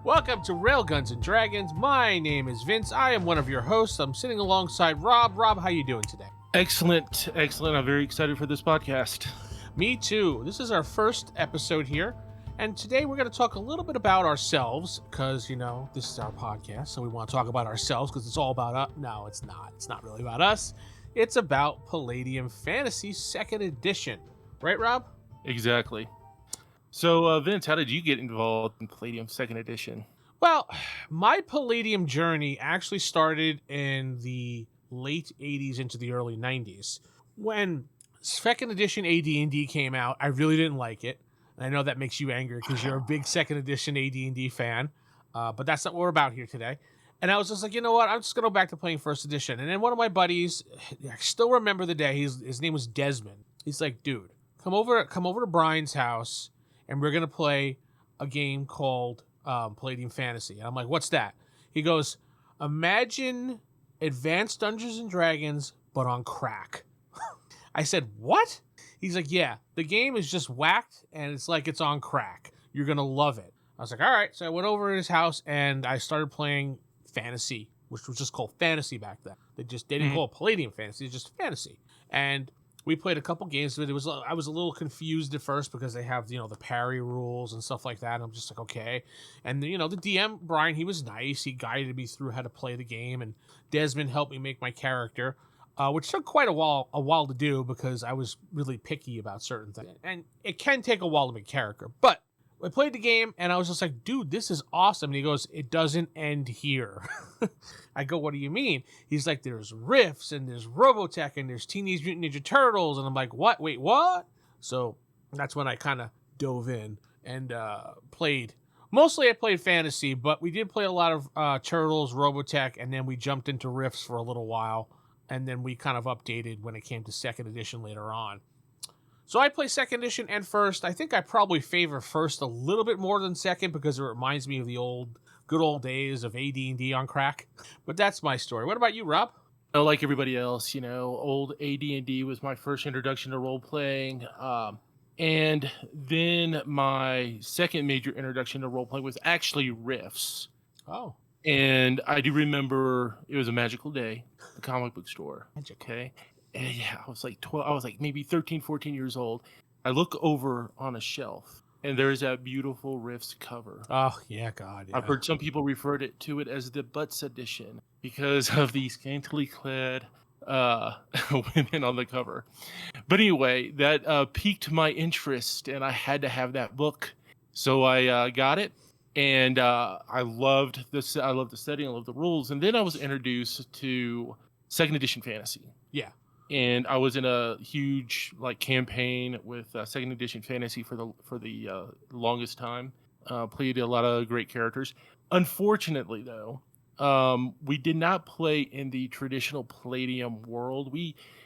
Welcome to Railguns and Dragons. My name is Vince. I am one of your hosts. I'm sitting alongside Rob. Rob, how you doing today? Excellent. I'm very excited for this podcast. Me too. This is our first episode here, and today we're going to talk a little bit about ourselves because, this is our podcast, so we want to talk about ourselves because it's all about us. No, it's not. It's not really about us. It's about Palladium Fantasy 2nd Edition. Right, Rob? Exactly. So, Vince, how did you get involved in Palladium 2nd Edition? Well, my Palladium journey actually started in the late 80s into the early 90s. When 2nd Edition AD&D came out, I really didn't like it. And I know that makes you angry because you're a big 2nd Edition AD&D fan. But that's not what we're about here today. And I was just like, you know what? I'm just going to go back to playing 1st Edition. And then one of my buddies, I still remember the day, his name was Desmond. He's like, dude, come over to Brian's house, and we're going to play a game called Palladium Fantasy. And I'm like, what's that? He goes, imagine Advanced Dungeons and Dragons, but on crack. I said, what? He's like, yeah, the game is just whacked, and it's like it's on crack. You're going to love it. I was like, all right. So I went over to his house, and I started playing Fantasy, which was just called Fantasy back then. They didn't call it Palladium Fantasy, it's just Fantasy. And we played a couple games, but I was a little confused at first because they have, the parry rules and stuff like that. And I'm just like, okay. And, the DM, Brian, he was nice. He guided me through how to play the game. And Desmond helped me make my character, which took quite a while to do because I was really picky about certain things. And it can take a while to make character. But I played the game, and I was just like, dude, this is awesome. And he goes, it doesn't end here. I go, what do you mean? He's like, there's Riffs, and there's Robotech, and there's Teenage Mutant Ninja Turtles. And I'm like, what? Wait, what? So that's when I kind of dove in and played. Mostly I played Fantasy, but we did play a lot of Turtles, Robotech, and then we jumped into Riffs for a little while. And then we kind of updated when it came to 2nd Edition later on. So I play 2nd Edition and 1st. I think I probably favor 1st a little bit more than 2nd because it reminds me of the good old days of AD&D on crack. But that's my story. What about you, Rob? Like everybody else, old AD&D was my first introduction to role-playing. And then my second major introduction to role-playing was actually Riffs. Oh. And I do remember it was a magical day, the comic book store. Okay. And yeah, I was like 12, I was like maybe 13, 14 years old. I look over on a shelf and there's that beautiful Riffs cover. Oh, yeah, God. Yeah. I've heard some people refer to it as the Butts edition because of the scantily clad women on the cover. But anyway, that piqued my interest and I had to have that book. So I got it. And I loved the setting, I loved the rules. And then I was introduced to 2nd Edition Fantasy. Yeah. And I was in a huge campaign with 2nd Edition Fantasy for the longest time. Played a lot of great characters. Unfortunately, though, we did not play in the traditional Palladium world.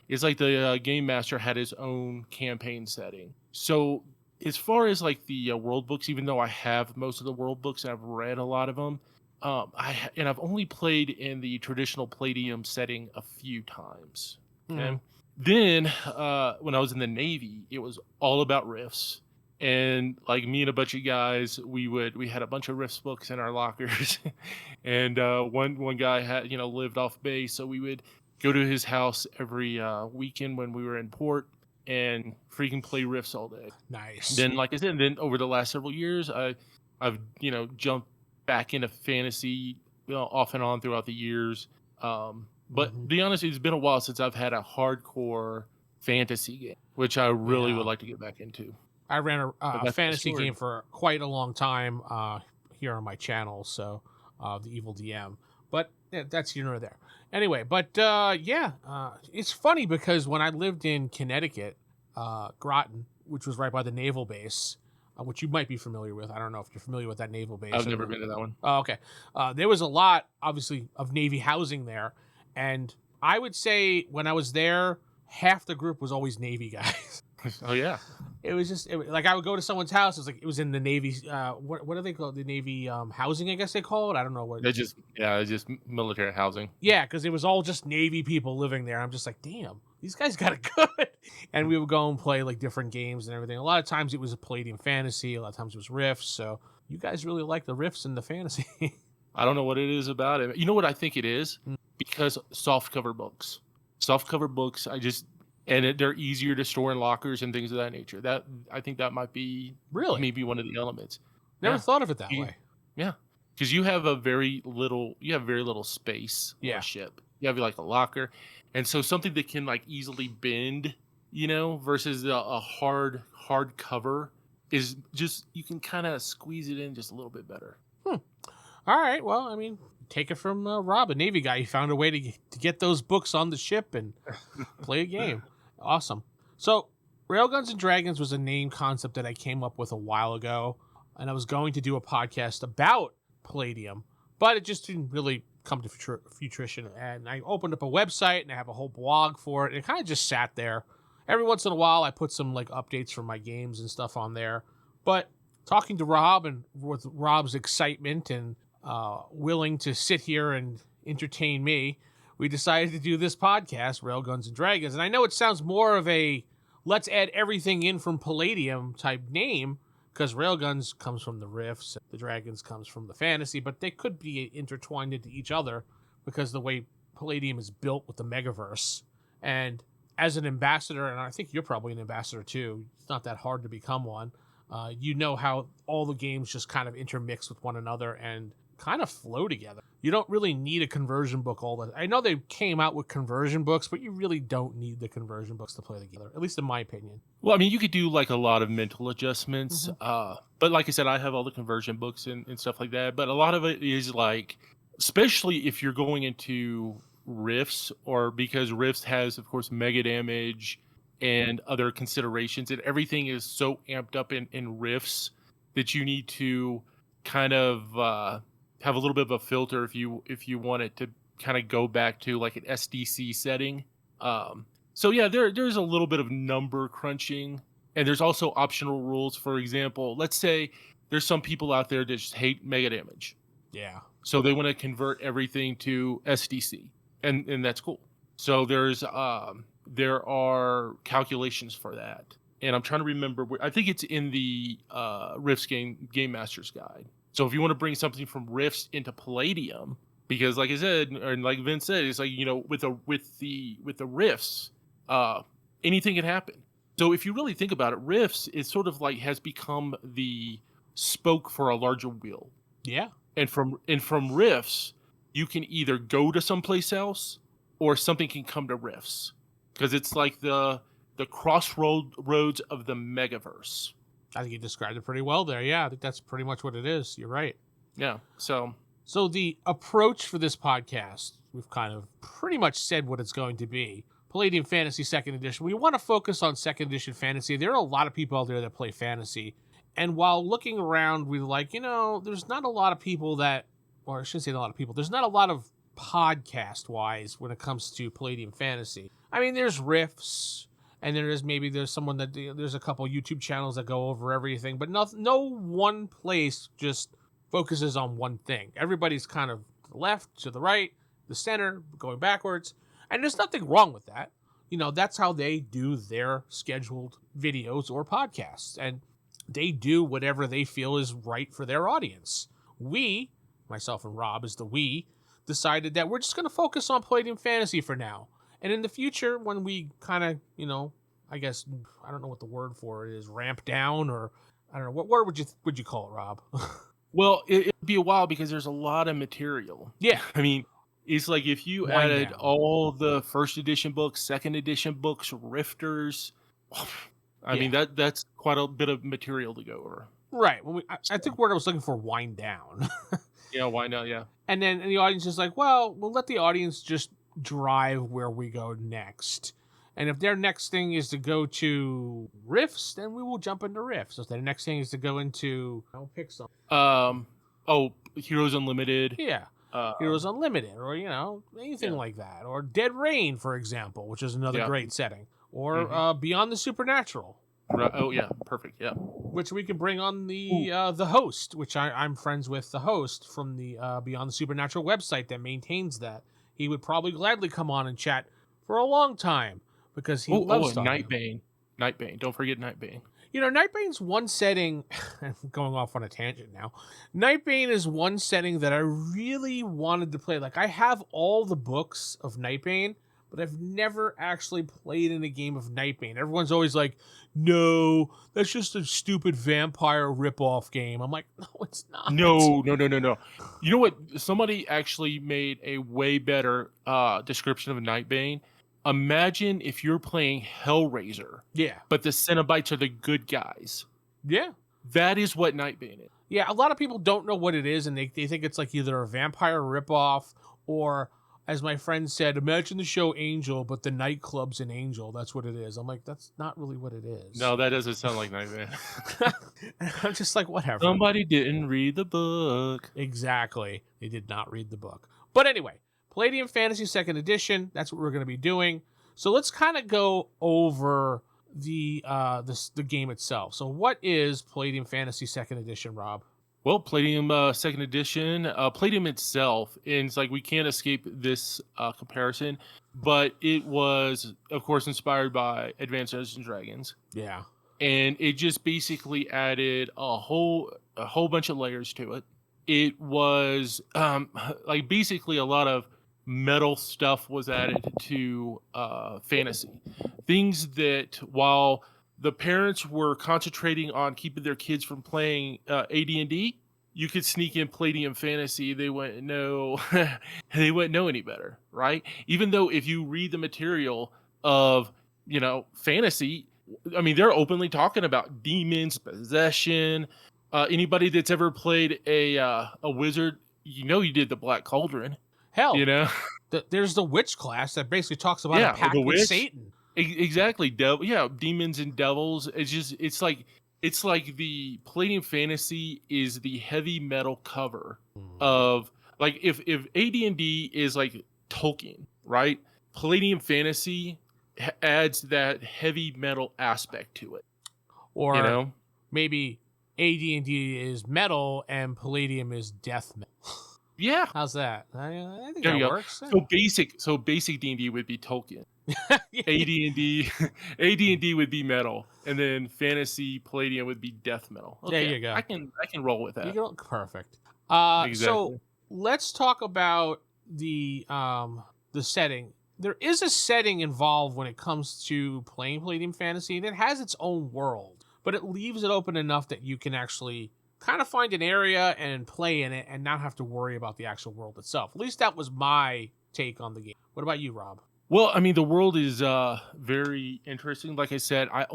It's like the game master had his own campaign setting. So as far as the world books, even though I have most of the world books and I've read a lot of them, I've only played in the traditional Palladium setting a few times. Okay. Then when I was in the Navy, it was all about Riffs, and me and a bunch of guys, we had a bunch of Riffs books in our lockers, and one guy had lived off base, so we would go to his house every weekend when we were in port and freaking play Riffs all day. Nice. Then, like I said, over the last several years, I've jumped back into Fantasy off and on throughout the years. But to be honest, it's been a while since I've had a hardcore fantasy game, which I really would like to get back into. I ran a fantasy game for quite a long time here on my channel, so the Evil DM. But that's here nor there. Anyway, but it's funny because when I lived in Connecticut, Groton, which was right by the naval base, which you might be familiar with. I don't know if you're familiar with that naval base. I've never been to that one. Oh, okay. There was a lot, obviously, of Navy housing there. And I would say when I was there, half the group was always Navy guys. Oh, yeah. It was I would go to someone's house. It was in the Navy. What do they call it? The Navy housing, I guess they call it. I don't know what. It's just military housing. Yeah, because it was all just Navy people living there. I'm just like, damn, these guys got it good. And we would go and play like different games and everything. A lot of times it was a Palladium Fantasy. A lot of times it was Rifts. So you guys really like the Rifts and the Fantasy. I don't know what it is about it. You know what I think it is? Because softcover books. Softcover books, they're easier to store in lockers and things of that nature. That I think that might be Really? maybe one of the elements. Never Yeah. thought of it that way. Yeah, because you have very little space on a ship. You have like a locker, and so something that can like easily bend, versus a hard cover is just, you can kind of squeeze it in just a little bit better. All right. Well, I mean, take it from Rob, a Navy guy. He found a way to get those books on the ship and play a game. Awesome. So, Railguns and Dragons was a name concept that I came up with a while ago, and I was going to do a podcast about Palladium, but it just didn't really come to fruition. And I opened up a website, and I have a whole blog for it, and it kind of just sat there. Every once in a while, I put some like updates from my games and stuff on there. But talking to Rob, and with Rob's excitement and willing to sit here and entertain me, we decided to do this podcast, Railguns and Dragons. And I know it sounds more of a let's add everything in from Palladium type name, because Railguns comes from the Rifts, the Dragons comes from the Fantasy, but they could be intertwined into each other because the way Palladium is built with the Megaverse. And as an ambassador, and I think you're probably an ambassador too, it's not that hard to become one. You know how all the games just kind of intermix with one another and kind of flow together. You don't really need a conversion book all the time. I know they came out with conversion books, but you really don't need the conversion books to play together, at least in my opinion. Well, I mean, you could do like a lot of mental adjustments, but like I said, I have all the conversion books and stuff like that, but a lot of it is like, especially if you're going into Rifts, or because Rifts has, of course, mega damage and other considerations, and everything is so amped up in Rifts that you need to kind of have a little bit of a filter if you want it to kind of go back to like an SDC setting. So yeah, there's a little bit of number crunching, and there's also optional rules. For example, let's say there's some people out there that just hate mega damage. Yeah. So they want to convert everything to SDC, and that's cool. So there are calculations for that, and I'm trying to remember. I think it's in the Rifts Game Master's Guide. So if you want to bring something from Rifts into Palladium, because like I said, or like Vince said, it's like, with the Rifts, anything can happen. So if you really think about it, Rifts is sort of like has become the spoke for a larger wheel. Yeah. And from Rifts, you can either go to someplace else, or something can come to Rifts, because it's like the crossroads of the Megaverse. I think you described it pretty well there. Yeah, I think that's pretty much what it is. You're right. Yeah. So the approach for this podcast, we've kind of pretty much said what it's going to be. Palladium Fantasy 2nd Edition. We want to focus on 2nd Edition Fantasy. There are a lot of people out there that play Fantasy. And while looking around, we're like, there's not a lot of people that, or I shouldn't say a lot of people, there's not a lot of podcast-wise when it comes to Palladium Fantasy. I mean, there's Rifts, and there's someone there's a couple YouTube channels that go over everything, but no one place just focuses on one thing. Everybody's kind of to the left, to the right, the center, going backwards, and there's nothing wrong with that. That's how they do their scheduled videos or podcasts, and they do whatever they feel is right for their audience. We, myself and Rob is the we, decided that we're just going to focus on Palladium Fantasy for now. And in the future, when we kind of, I guess, I don't know what the word for it is, ramp down, or I don't know, what word would you call it, Rob? Well, it'd be a while because there's a lot of material. Yeah. I mean, it's like if you added all the 1st edition books, 2nd edition books, Rifters, I mean, that's quite a bit of material to go over. Right. Well, I think word I was looking for, wind down. Yeah, wind down, yeah. And then the audience is like, well, we'll let the audience just drive where we go next. And if their next thing is to go to Rifts, then we will jump into Rifts. If their next thing is to go into, I'll pick some. Heroes Unlimited. Yeah. Heroes Unlimited, or, anything like that. Or Dead Rain, for example, which is another great setting. Or Beyond the Supernatural. Oh, yeah. Perfect, yeah. Which we can bring on the host, which I'm friends with the host from the Beyond the Supernatural website that maintains that. He would probably gladly come on and chat for a long time. because he loves and talking. Nightbane. Don't forget Nightbane. Nightbane's one setting. I'm going off on a tangent now. Nightbane is one setting that I really wanted to play. Like, I have all the books of Nightbane, but I've never actually played in a game of Nightbane. Everyone's always like, no, that's just a stupid vampire ripoff game. I'm like, no, it's not. No. You know what? Somebody actually made a way better description of Nightbane. Imagine if you're playing Hellraiser, Yeah. but the Cenobites are the good guys. Yeah. That is what Nightbane is. Yeah, a lot of people don't know what it is, and they think it's like either a vampire ripoff or, as my friend said, imagine the show Angel, but the nightclub's an angel. That's what it is. I'm like, that's not really what it is. No, that doesn't sound like Nightbane. I'm just like, whatever. Somebody didn't read the book. Exactly. They did not read the book. But anyway, Palladium Fantasy 2nd Edition, that's what we're going to be doing. So let's kind of go over the game itself. So what is Palladium Fantasy 2nd Edition, Rob? Well, Palladium 2nd Edition, Palladium itself, and it's like we can't escape this comparison, but it was, of course, inspired by Advanced Dungeons and Dragons. Yeah. And it just basically added a whole bunch of layers to it. It was like basically a lot of metal stuff was added to fantasy. Things that while the parents were concentrating on keeping their kids from playing AD&D, you could sneak in Palladium Fantasy. They wouldn't know any better, right? Even though if you read the material of, fantasy, I mean, they're openly talking about demons, possession. Anybody that's ever played a wizard, you did the Black Cauldron. Hell, there's the witch class that basically talks about a pact with Satan. Exactly, demons and devils. It's like the Palladium Fantasy is the heavy metal cover of, like, if AD&D is like Tolkien, right? Palladium Fantasy adds that heavy metal aspect to it. Or maybe AD&D is metal and Palladium is death metal. Yeah, how's that? I think there that works. So basic D&D would be Tolkien. AD&D would be metal, and then fantasy Palladium would be death metal. Okay, there you go. I can roll with that. Perfect. Exactly. So let's talk about the setting. There is a setting involved when it comes to playing Palladium Fantasy, and it has its own world, but it leaves it open enough that you can actually kind of find an area and play in it and not have to worry about the actual world itself. At least that was my take on the game. What about you, Rob? Well, I mean, the world is very interesting. Like I said, I've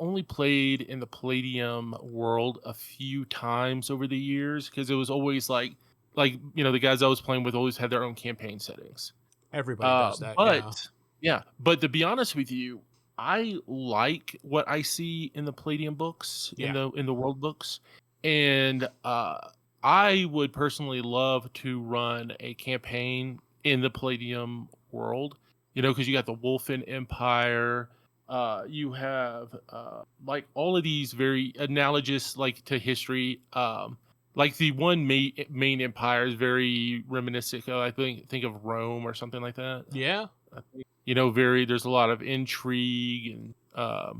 only played in the Palladium world a few times over the years, because it was always like the guys I was playing with always had their own campaign settings. Everybody does that. But to be honest with you, I like what I see in the Palladium books, in the world books, and I would personally love to run a campaign in the Palladium world. Because you got the Wolfen Empire, you have like all of these very analogous, like, to history. Like the one main empire is very reminiscent of, I think of Rome or something like that. Yeah. I think, there's a lot of intrigue and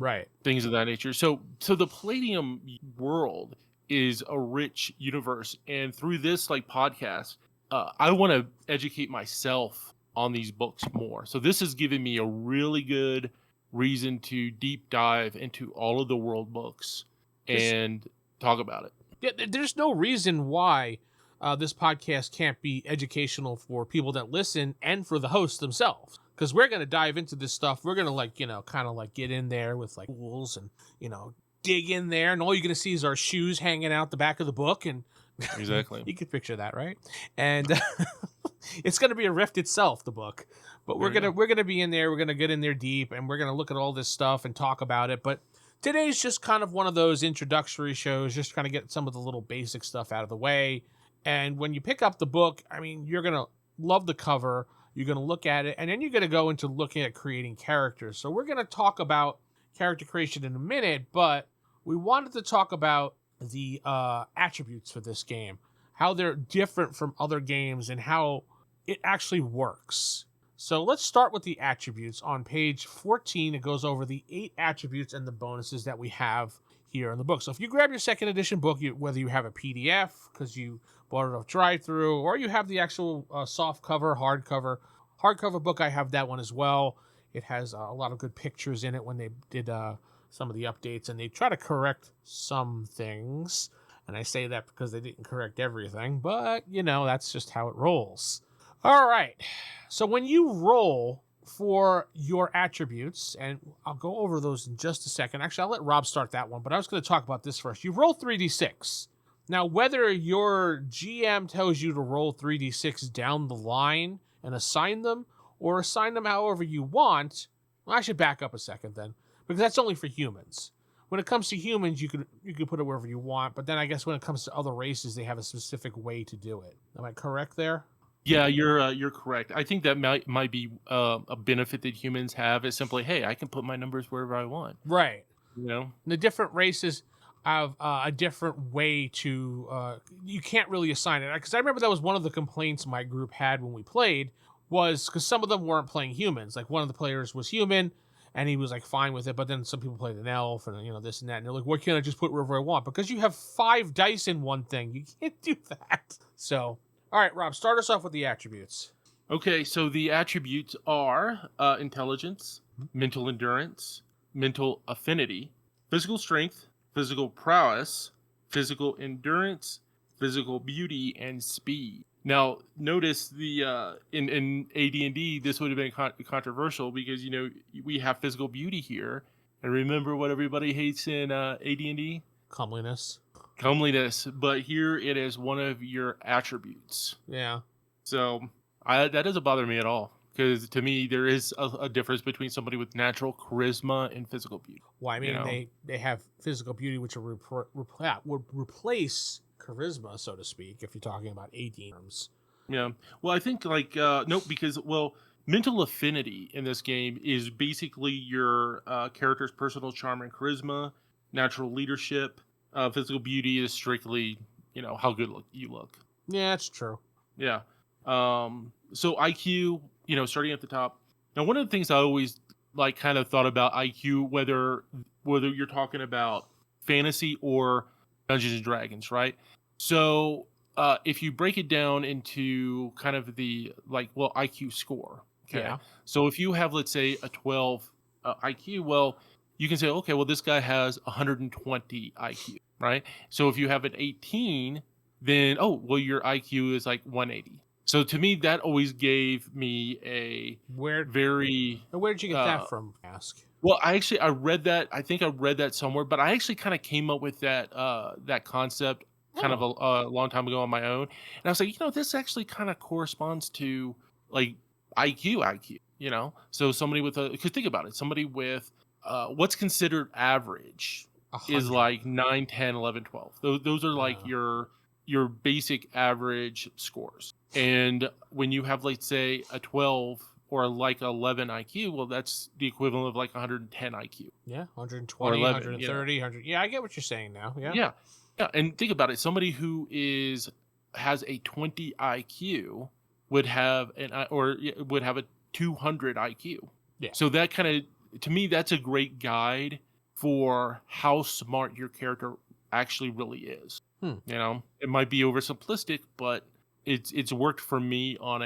right, things of that nature. So the Palladium world is a rich universe, and through this podcast, I want to educate myself on these books more. So this has given me a really good reason to deep dive into all of the world books and talk about it. Yeah, there's no reason why this podcast can't be educational for people that listen and for the hosts themselves. Because we're going to dive into this stuff. We're going to kind of get in there with tools and, dig in there. And all you're going to see is our shoes hanging out the back of the book. And exactly. You can picture that, right? And it's going to be a rift itself, the book. But we're going to be in there. We're going to get in there deep, and we're going to look at all this stuff and talk about it. But today's just kind of one of those introductory shows, just kind of get some of the little basic stuff out of the way. And when you pick up the book, I mean, you're going to love the cover. You're going to look at it, and then you're going to go into looking at creating characters. So we're going to talk about character creation in a minute, but we wanted to talk about the attributes for this game, how they're different from other games, and how it actually works. So let's start with the attributes. On page 14, it goes over the 8 attributes and the bonuses that we have here in the book. So if you grab your second edition book, whether you have a PDF because you bought it off drive-through, or you have the actual soft cover, hardcover book, I have that one as well. It has a lot of good pictures in it when they did some of the updates, and they try to correct some things. And I say that because they didn't correct everything, but, that's just how it rolls. All right. So when you roll for your attributes, and I'll go over those in just a second. Actually, I'll let Rob start that one, but I was going to talk about this first. You roll 3d6. Now, whether your GM tells you to roll 3d6 down the line and assign them, or assign them however you want, well, I should back up a second then, because that's only for humans. When it comes to humans, you can put it wherever you want, but then I guess when it comes to other races, they have a specific way to do it. Am I correct there? Yeah, you're correct. I think that might be a benefit that humans have is simply, hey, I can put my numbers wherever I want. Right. And the different races have a different way to. You can't really assign it, because I remember that was one of the complaints my group had when we played, was because some of them weren't playing humans. Like one of the players was human, and he was like fine with it, but then some people played an elf, and this and that, and they're like, "Why can't I just put wherever I want?" Because you have 5 dice in one thing, you can't do that. So. All right, Rob, start us off with the attributes. Okay, so the attributes are intelligence, mental endurance, mental affinity, physical strength, physical prowess, physical endurance, physical beauty, and speed. Now, notice the in AD&D, this would have been controversial because, we have physical beauty here. And remember what everybody hates in AD&D? Comeliness, but here it is one of your attributes. Yeah. So that doesn't bother me at all, because to me there is a difference between somebody with natural charisma and physical beauty. Well, I mean, they have physical beauty, which would replace charisma, so to speak, if you're talking about AD terms. Yeah. Well, I think because mental affinity in this game is basically your character's personal charm and charisma, natural leadership. Physical beauty is strictly, how good you look. Yeah, that's true. Yeah. So IQ, starting at the top. Now, one of the things I always kind of thought about IQ, whether you're talking about fantasy or Dungeons and Dragons, right? So if you break it down into kind of the IQ score. Okay. Yeah. So if you have, let's say, a 12 IQ, well, you can say, okay, well, this guy has 120 IQ, right? So if you have an 18, then, your IQ is like 180. So to me, that always gave me a Where did you get that from, ask? Well, I read that. I think I read that somewhere, but I actually kind of came up with that concept kind of a long time ago on my own. And I was like, this actually kind of corresponds to like IQ, So somebody because think about it, somebody with what's considered average 100. is like 9, 10, 11, 12. Those are like your basic average scores. And when you have, let's say, a 12 or like 11 IQ, well, that's the equivalent of like 110 IQ. Yeah, 120, 11, 130, 100. Yeah, I get what you're saying now. Yeah. Yeah, and think about it. Somebody who has a 20 IQ would have a 200 IQ. Yeah. So that kind of, to me, that's a great guide for how smart your character actually really is. It might be oversimplistic, but it's worked for me on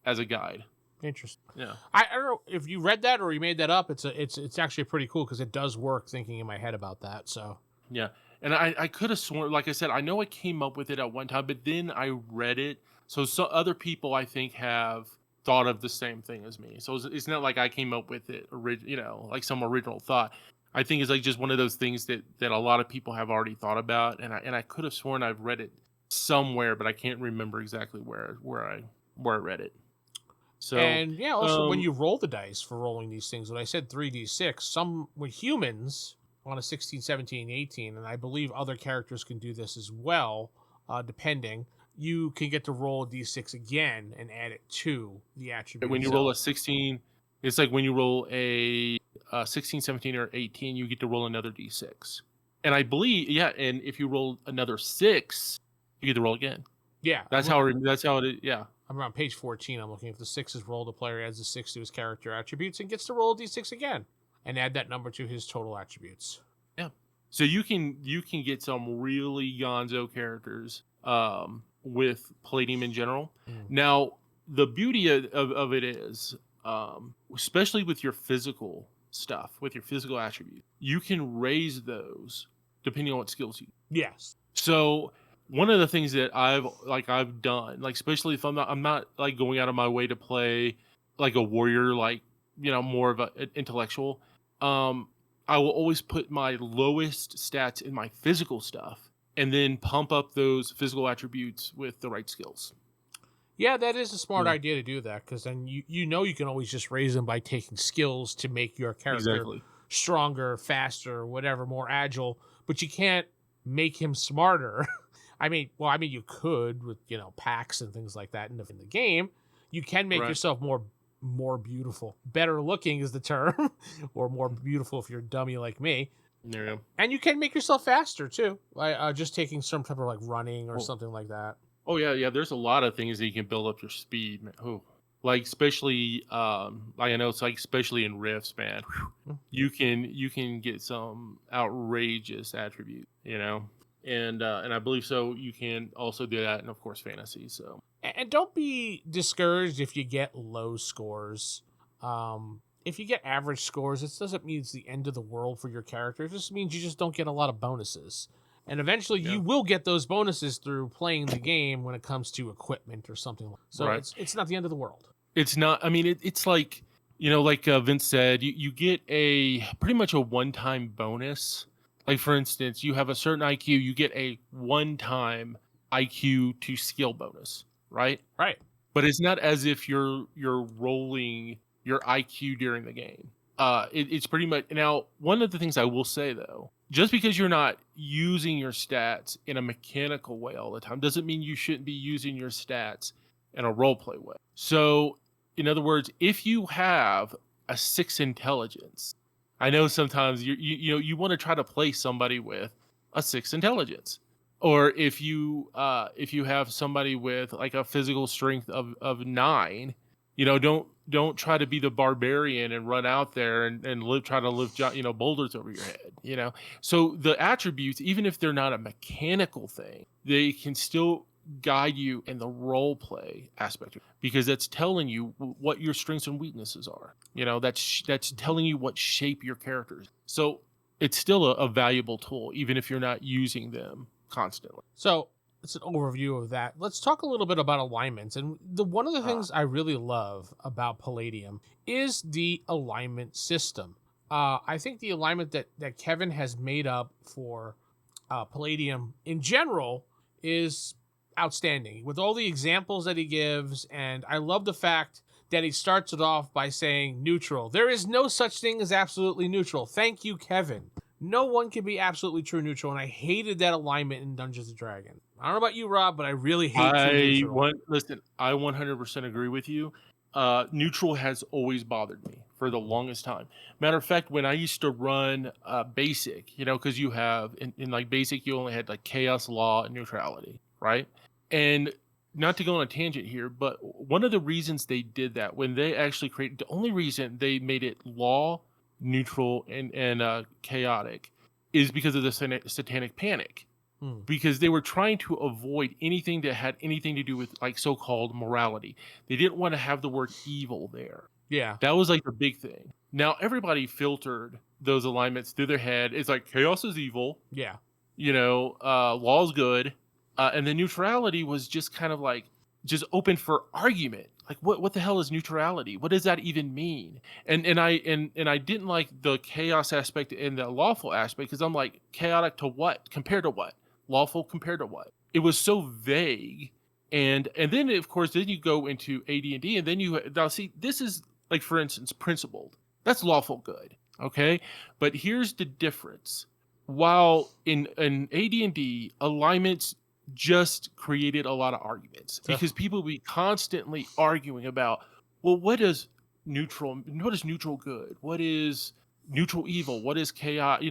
as a guide. Interesting. Yeah. I don't know if you read that or you made that up. It's actually pretty cool because it does work thinking in my head about that. So yeah, and I could have sworn, like I said, I know I came up with it at one time, but then I read it. So other people I think have thought of the same thing as me. So it's not like I came up with it, like some original thought. I think it's like just one of those things that a lot of people have already thought about, and I could have sworn I've read it somewhere, but I can't remember exactly where I read it. So also when you roll the dice for rolling these things, when I said 3d6, some with humans on a 16, 17, 18, and I believe other characters can do this as well, depending. You can get to roll a d6 again and add it to the attribute. When you roll a 16, it's like when you roll a 16, 17, or 18, you get to roll another d6. And I believe, and if you roll another 6, you get to roll again. Yeah, that's how it is. Yeah. I'm on page 14. I'm looking. If the 6 is rolled, the player adds the 6 to his character attributes and gets to roll a d6 again and add that number to his total attributes. Yeah. So you can get some really gonzo characters with Palladium in general. Now, the beauty of it is, especially with your physical stuff, with your physical attributes, you can raise those depending on what skills you. Yes. So one of the things that I've done, like especially if I'm not like going out of my way to play like a warrior, like more of an intellectual, I will always put my lowest stats in my physical stuff and then pump up those physical attributes with the right skills. Yeah, that is a smart idea to do that, because then you can always just raise them by taking skills to make your character stronger, faster, whatever, more agile, but you can't make him smarter. I mean, you could with, packs and things like that in the game. You can make yourself more beautiful. Better looking is the term, or more beautiful if you're a dummy like me. There you go. And you can make yourself faster too, by just taking some type of like running or something like that. Oh yeah. There's a lot of things that you can build up your speed, man. Oh, like especially, like I know it's like especially in rifts, man. You can get some outrageous attributes, and I believe so. You can also do that, and of course, fantasy. So. And don't be discouraged if you get low scores. If you get average scores, it doesn't mean it's the end of the world for your character. It just means you just don't get a lot of bonuses. And eventually you will get those bonuses through playing the game when it comes to equipment or something. So it's not the end of the world. It's not. I mean, it's like, like Vince said, you get pretty much a one-time bonus. Like, for instance, you have a certain IQ, you get a one-time IQ to skill bonus. Right. But it's not as if you're rolling your IQ during the game. It's pretty much. Now, one of the things I will say though, just because you're not using your stats in a mechanical way all the time doesn't mean you shouldn't be using your stats in a role play way. So, in other words, if you have a 6 intelligence, I know sometimes you want to try to play somebody with a 6 intelligence. Or if you have somebody with like a physical strength of 9, don't try to be the barbarian and run out there and try to lift boulders over your head. So the attributes, even if they're not a mechanical thing, they can still guide you in the role play aspect, because that's telling you what your strengths and weaknesses are. That's telling you what shape your characters. So it's still a valuable tool, even if you're not using them constantly. So it's an overview of that. Let's talk a little bit about alignments. And one of the things I really love about Palladium is the alignment system. I think the alignment that Kevin has made up for Palladium in general is outstanding, with all the examples that he gives. And I love the fact that he starts it off by saying neutral. There is no such thing as absolutely neutral. Thank you, Kevin. No one can be absolutely true neutral, and I hated that alignment in Dungeons & Dragons. I don't know about you, Rob, but I really hate true neutral. Listen, I 100% agree with you. Neutral has always bothered me for the longest time. Matter of fact, when I used to run basic, because you have in like basic, you only had like chaos, law, and neutrality, right? And not to go on a tangent here, but one of the reasons they did that, when they actually created, the only reason they made it law, neutral, and chaotic, is because of the satanic panic. Because they were trying to avoid anything that had anything to do with like so-called morality. They didn't want to have the word evil there. Yeah. That was like the big thing. Now everybody filtered those alignments through their head. It's like chaos is evil. Yeah. Law is good. And the neutrality was just kind of like just open for argument. Like what the hell is neutrality? What does that even mean? And I didn't like the chaos aspect and the lawful aspect, because I'm like, chaotic to what? Compared to what? Lawful compared to what? It was so vague. And then of course then you go into AD&D, and then now see, this is like, for instance, principled. That's lawful good. Okay? But here's the difference. While in AD&D, alignments just created a lot of arguments, because people would be constantly arguing about, well, what is neutral good? What is neutral evil? What is chaos?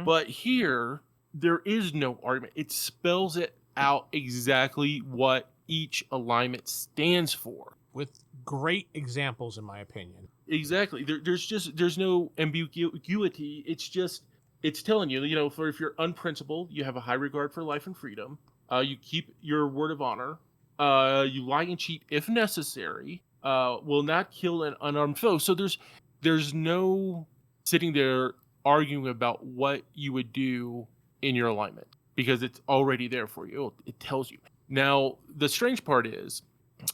But here there is no argument. It spells it out exactly what each alignment stands for. With great examples, in my opinion. Exactly. There's no ambiguity. It's telling you, for if you're unprincipled, you have a high regard for life and freedom. You keep your word of honor. You lie and cheat if necessary. Will not kill an unarmed foe. So there's no sitting there arguing about what you would do in your alignment because it's already there for you. It tells you. Now, the strange part is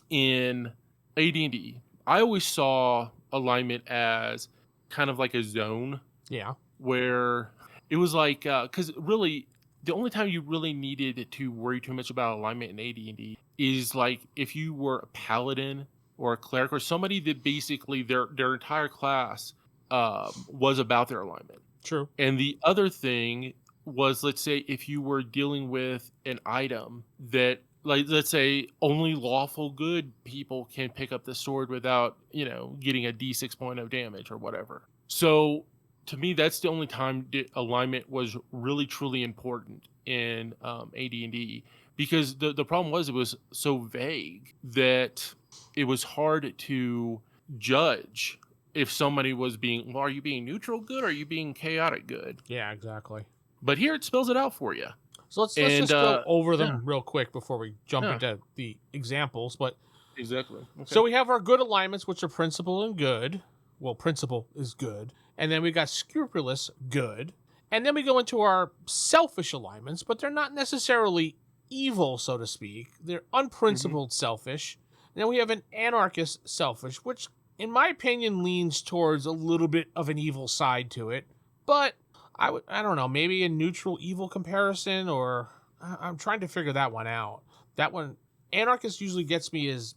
in AD&D, I always saw alignment as kind of like a zone. Yeah. Where it was like, because really, the only time you really needed to worry too much about alignment in AD&D is like if you were a paladin or a cleric or somebody that basically their entire class was about their alignment. True. And the other thing was, let's say, if you were dealing with an item that, like, let's say only lawful good people can pick up the sword without, getting a D6.0 damage or whatever. So to me, that's the only time alignment was really, truly important in AD&D, because the problem was it was so vague that it was hard to judge if somebody was being, well, are you being neutral good or are you being chaotic good? Yeah, exactly. But here it spells it out for you. So let's just go over them real quick before we jump into the examples. But exactly. Okay. So we have our good alignments, which are principle and good. Well, principle is good. And then we got scrupulous, good. And then we go into our selfish alignments, but they're not necessarily evil, so to speak. They're unprincipled selfish. And then we have an anarchist selfish, which in my opinion leans towards a little bit of an evil side to it. But I don't know, maybe a neutral evil comparison, or I'm trying to figure that one out. That one, anarchist usually gets me as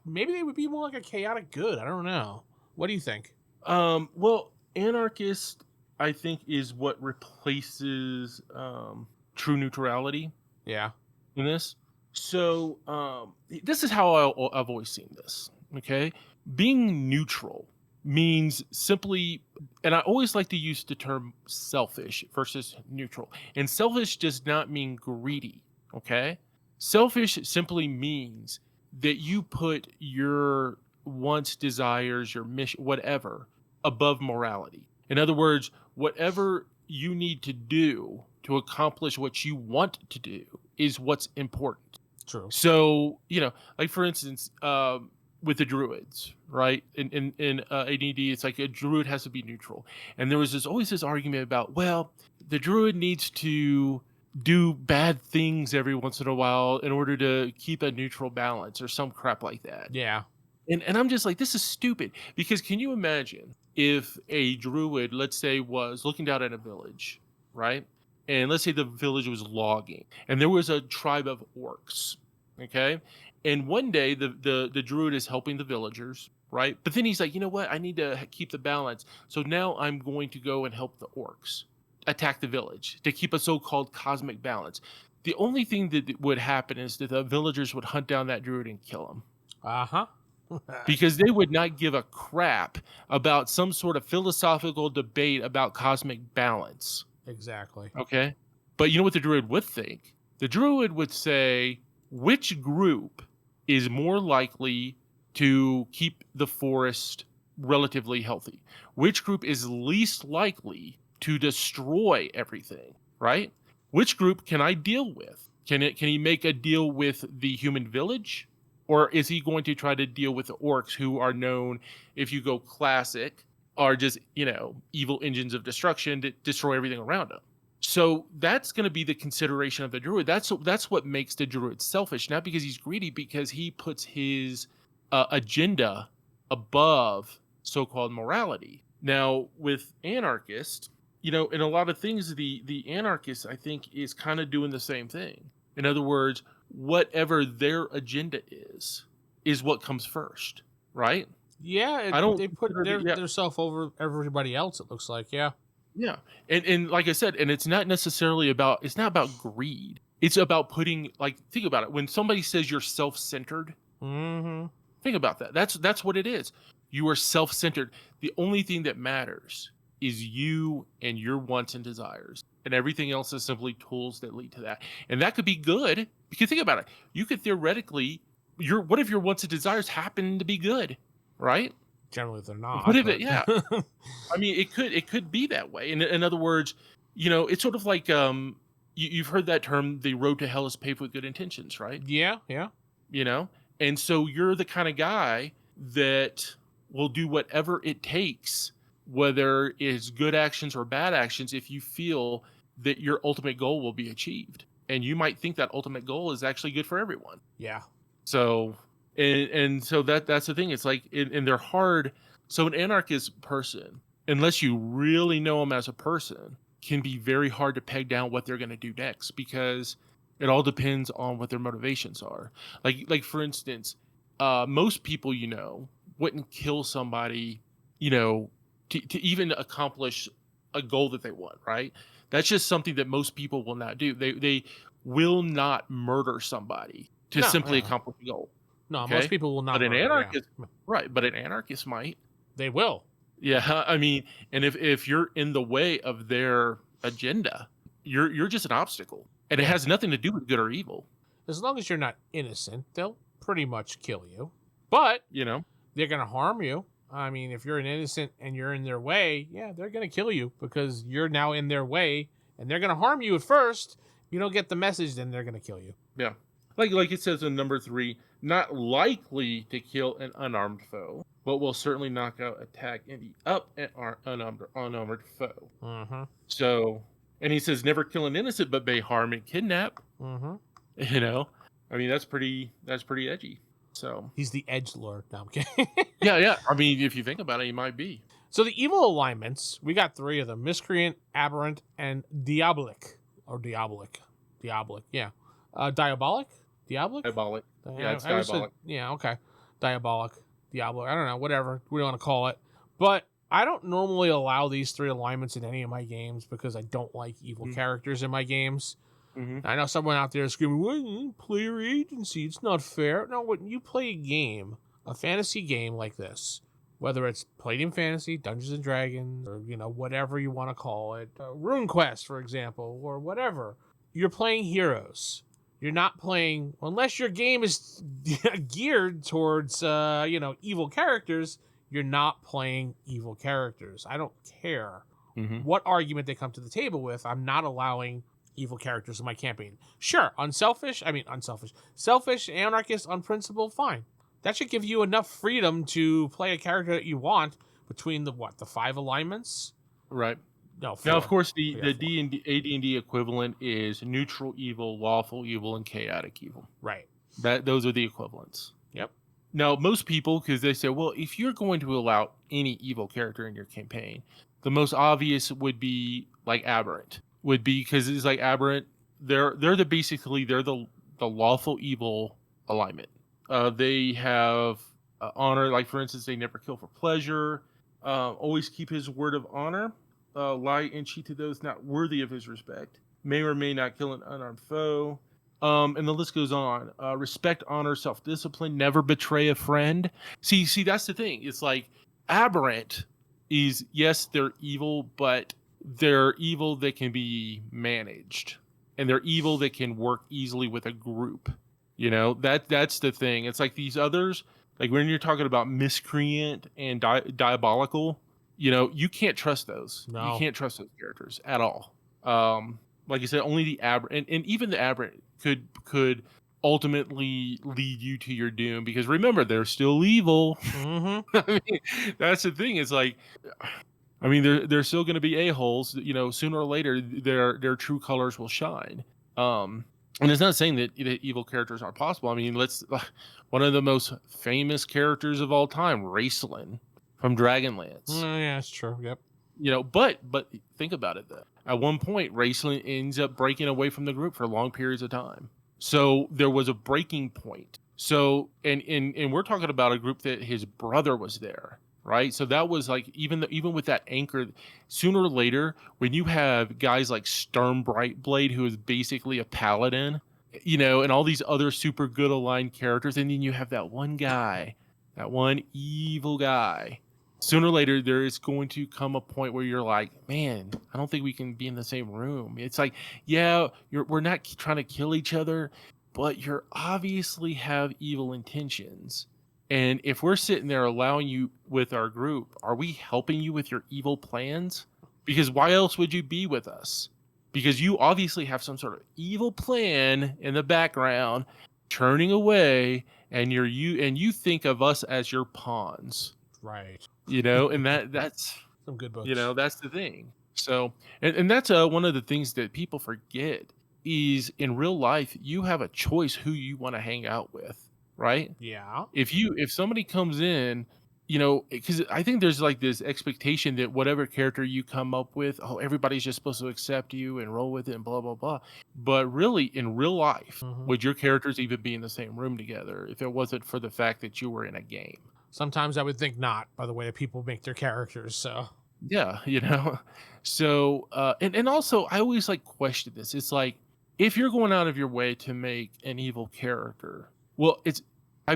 maybe they would be more like a chaotic good. I don't know. What do you think? Well, anarchist, I think, is what replaces true neutrality. Yeah. In this. So this is how I've always seen this. Okay, being neutral means simply, and I always like to use the term selfish versus neutral. And selfish does not mean greedy. Okay, selfish simply means that you put your wants, desires, your mission, whatever, above morality. In other words, whatever you need to do to accomplish what you want to do is what's important. True. So, like for instance, with the druids, right? In AD&D, it's like a druid has to be neutral. And there was always this argument about, well, the druid needs to do bad things every once in a while in order to keep a neutral balance or some crap like that. Yeah. And I'm just like, this is stupid. Because can you imagine if a druid, let's say, was looking down at a village, right? And let's say the village was logging, and there was a tribe of orcs, okay? And one day the druid is helping the villagers, right? But then he's like, you know what? I need to keep the balance. So now I'm going to go and help the orcs attack the village to keep a so-called cosmic balance. The only thing that would happen is that the villagers would hunt down that druid and kill him. Uh-huh. Because they would not give a crap about some sort of philosophical debate about cosmic balance. Exactly. Okay? But you know what the druid would think? The druid would say, which group is more likely to keep the forest relatively healthy? Which group is least likely to destroy everything, right? Which group can I deal with? Can he make a deal with the human village? Or is he going to try to deal with the orcs, who are known, if you go classic, are just, evil engines of destruction that destroy everything around them? So that's going to be the consideration of the druid. That's what makes the druid selfish, not because he's greedy, because he puts his agenda above so-called morality. Now, with anarchist, in a lot of things, the anarchist, I think, is kind of doing the same thing. In other words, whatever their agenda is what comes first, right? Yeah, they put their self over everybody else, it looks like, yeah. Yeah. And like I said, and it's not about greed. It's about putting, like, think about it. When somebody says you're self-centered, think about that. That's what it is. You are self-centered. The only thing that matters is you and your wants and desires, and everything else is simply tools that lead to that. And that could be good, because think about it. You could theoretically, what if your wants and desires happen to be good, right? Generally, they're not. What if it? Yeah. I mean, it could be that way. In other words, it's sort of like you've heard that term, the road to hell is paved with good intentions, right? Yeah. And so you're the kind of guy that will do whatever it takes, whether it's good actions or bad actions, if you feel that your ultimate goal will be achieved. And you might think that ultimate goal is actually good for everyone. Yeah. So, and so that's the thing. It's like, and they're hard. So an anarchist person, unless you really know them as a person, can be very hard to peg down what they're going to do next, because it all depends on what their motivations are. Like for instance, most people, wouldn't kill somebody, to even accomplish a goal that they want, right? That's just something that most people will not do. They will not murder somebody to simply accomplish a goal. No, Okay? Most people will not. But an murder, anarchist, right? But an anarchist might. They will. Yeah, I mean, and if you're in the way of their agenda, you're just an obstacle, and it has nothing to do with good or evil. As long as you're not innocent, they'll pretty much kill you. But they're gonna harm you. I mean, if you're an innocent and you're in their way, they're gonna kill you because you're now in their way, and they're gonna harm you at first. If you don't get the message, then they're gonna kill you. Yeah, like it says in number 3, not likely to kill an unarmed foe, but will certainly knock out, attack, and eat up an unarmed foe. Mm-hmm. So, and he says never kill an innocent, but may harm and kidnap. Mm-hmm. I mean, that's pretty edgy. So he's the edgelord. No, I'm kidding. yeah. I mean, if you think about it, he might be. So the evil alignments, we got 3 of them: miscreant, aberrant, and diabolic. Yeah. Diabolic. Diabolic. Yeah, it's diabolic. Okay. Diabolic. Diabolic. I don't know. Whatever we want to call it. But I don't normally allow these 3 alignments in any of my games because I don't like evil characters in my games. Mm-hmm. I know someone out there is screaming, well, player agency, it's not fair. No, when you play a game, a fantasy game like this, whether it's Palladium Fantasy, Dungeons and Dragons, or, whatever you want to call it, Rune Quest, for example, or whatever, you're playing heroes. You're not playing, unless your game is geared towards, evil characters, you're not playing evil characters. I don't care what argument they come to the table with. I'm not allowing evil characters in my campaign. Sure, selfish, anarchist, unprincipled, fine. That should give you enough freedom to play a character that you want between the 5 alignments? Right. No, 4. Now, of course, the AD&D equivalent is neutral evil, lawful evil, and chaotic evil. Right. Those are the equivalents. Yep. Now, most people, because they say, well, if you're going to allow any evil character in your campaign, the most obvious would be like aberrant. Would be because it's like aberrant. They're the lawful evil alignment. They have honor. Like for instance, they never kill for pleasure. Always keep his word of honor. Lie and cheat to those not worthy of his respect. May or may not kill an unarmed foe. And the list goes on. Respect, honor, self-discipline. Never betray a friend. See, that's the thing. It's like aberrant is, yes, they're evil, but they're evil that can be managed, and they're evil that can work easily with a group. That's the thing. It's like these others, like when you're talking about miscreant and diabolical, you can't trust those. No. You can't trust those characters at all. Like I said, only the aberrant, and even the aberrant could ultimately lead you to your doom, because remember, they're still evil. Mm-hmm. I mean, that's the thing. It's like, I mean, they're still going to be a-holes. Sooner or later, their true colors will shine. And it's not saying that evil characters aren't possible. I mean, one of the most famous characters of all time, Raceland from Dragonlance. Yeah, that's true. Yep. But think about it though. At one point, Raceland ends up breaking away from the group for long periods of time. So there was a breaking point. So and we're talking about a group that his brother was there. Right, so that was like even with that anchor, sooner or later, when you have guys like Sturm Brightblade, who is basically a paladin, and all these other super good aligned characters, and then you have that one guy, that one evil guy. sooner or later there is going to come a point where you're like, man, I don't think we can be in the same room. It's like, yeah, we're not trying to kill each other, but you're obviously have evil intentions. And if we're sitting there allowing you with our group, are we helping you with your evil plans? Because why else would you be with us? Because you obviously have some sort of evil plan in the background turning away, and you think of us as your pawns. Right. And that's some good books. That's the thing. So and that's one of the things that people forget is in real life you have a choice who you want to hang out with, right? Yeah. If somebody comes in, because I think there's like this expectation that whatever character you come up with, everybody's just supposed to accept you and roll with it and blah blah blah. But really, in real life, would your characters even be in the same room together if it wasn't for the fact that you were in a game? Sometimes I would think not, by the way that people make their characters. So yeah, So and also I always like question this. It's like if you're going out of your way to make an evil character, well,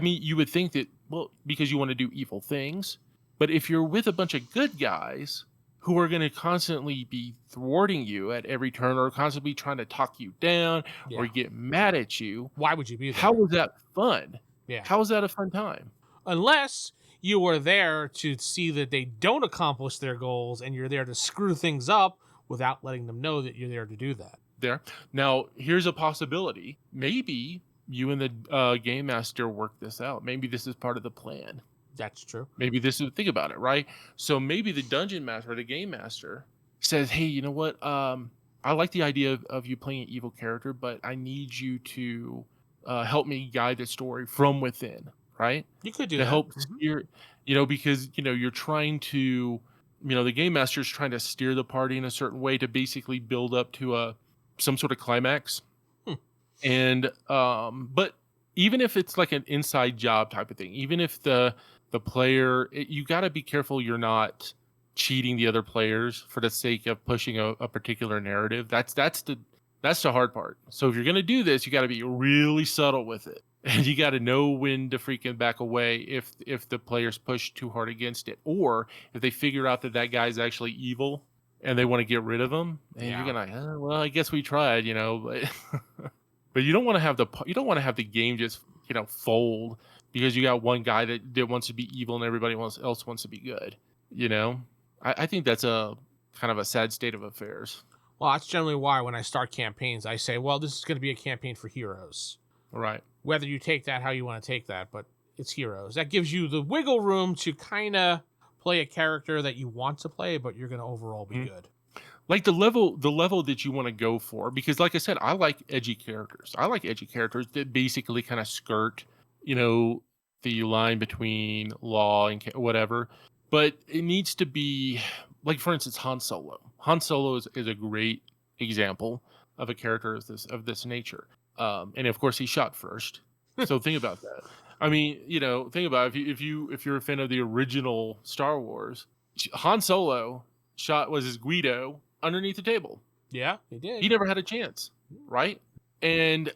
you would think that, well, because you want to do evil things, but if you're with a bunch of good guys who are going to constantly be thwarting you at every turn or constantly trying to talk you down or get mad at you, why would you be there? How is that fun? Yeah. How is that a fun time? Unless you were there to see that they don't accomplish their goals and you're there to screw things up without letting them know that you're there to do that. There. Now, here's a possibility. Maybe you and the game master work this out. Maybe this is part of the plan. That's true. Maybe think about it, right? So maybe the dungeon master or the game master says, hey, you know what? I like the idea of you playing an evil character, but I need you to help me guide the story from within, right? You could do to that. help steer, because you're trying to, the game master is trying to steer the party in a certain way to basically build up to some sort of climax. And but even if it's like an inside job type of thing, even if the player, you got to be careful you're not cheating the other players for the sake of pushing a particular narrative. That's the hard part. So if you're gonna do this, you got to be really subtle with it, and you got to know when to freaking back away if the players push too hard against it, or if they figure out that guy's actually evil and they want to get rid of him, and you're gonna, well, I guess we tried, but but you don't want to have the game just fold because you got one guy that wants to be evil and everybody else wants to be good. I think that's a kind of a sad state of affairs. Well, that's generally why when I start campaigns, I say, well, this is going to be a campaign for heroes. Right. Whether you take that how you want to take that, but it's heroes. That gives you the wiggle room to kind of play a character that you want to play, but you're going to overall be good. Like the level that you want to go for, because like I said, I like edgy characters. I like edgy characters that basically kind of skirt, the line between law and whatever. But it needs to be, like, for instance, Han Solo. Han Solo is a great example of a character of this nature. And of course, he shot first. So think about that. I mean, think about it. If you're a fan of the original Star Wars, Han Solo was his Guido underneath the table. Yeah, he did. He never had a chance, right? And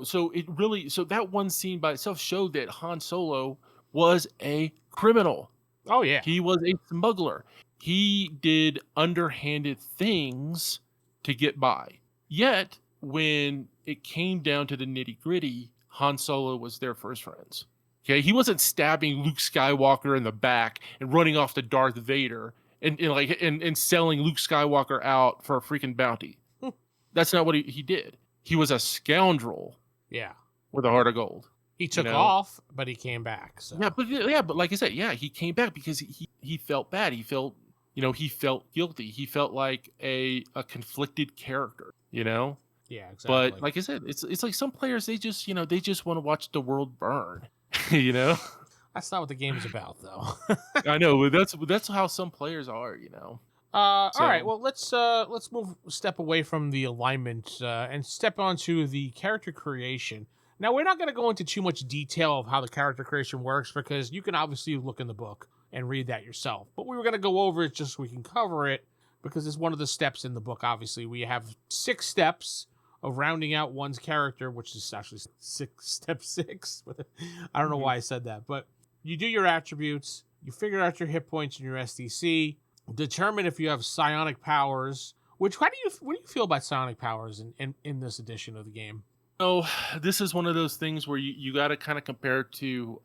so that one scene by itself showed that Han Solo was a criminal. Oh yeah, he was a smuggler. He did underhanded things to get by. Yet when it came down to the nitty gritty, Han Solo was there for his friends. Okay, he wasn't stabbing Luke Skywalker in the back and running off to Darth Vader and selling Luke Skywalker out for a freaking bounty. That's not what he did. He was a scoundrel. Yeah, with a heart of gold. He took off, but he came back. So. But like I said, he came back because he felt bad. He felt guilty. He felt like a conflicted character. Yeah, exactly. But like I said, it's like some players they just want to watch the world burn. That's not what the game is about, though. I know, but that's how some players are. All right. Well, let's move a step away from the alignment and step onto the character creation. Now, we're not going to go into too much detail of how the character creation works because you can obviously look in the book and read that yourself. But we were going to go over it just so we can cover it because it's one of the steps in the book. Obviously, we have 6 steps of rounding out one's character, which is actually step 6. I don't know why I said that, but you do your attributes. You figure out your hit points in your SDC. Determine if you have psionic powers. What do you feel about psionic powers in this edition of the game? Oh, this is one of those things where you got to kind of compare it to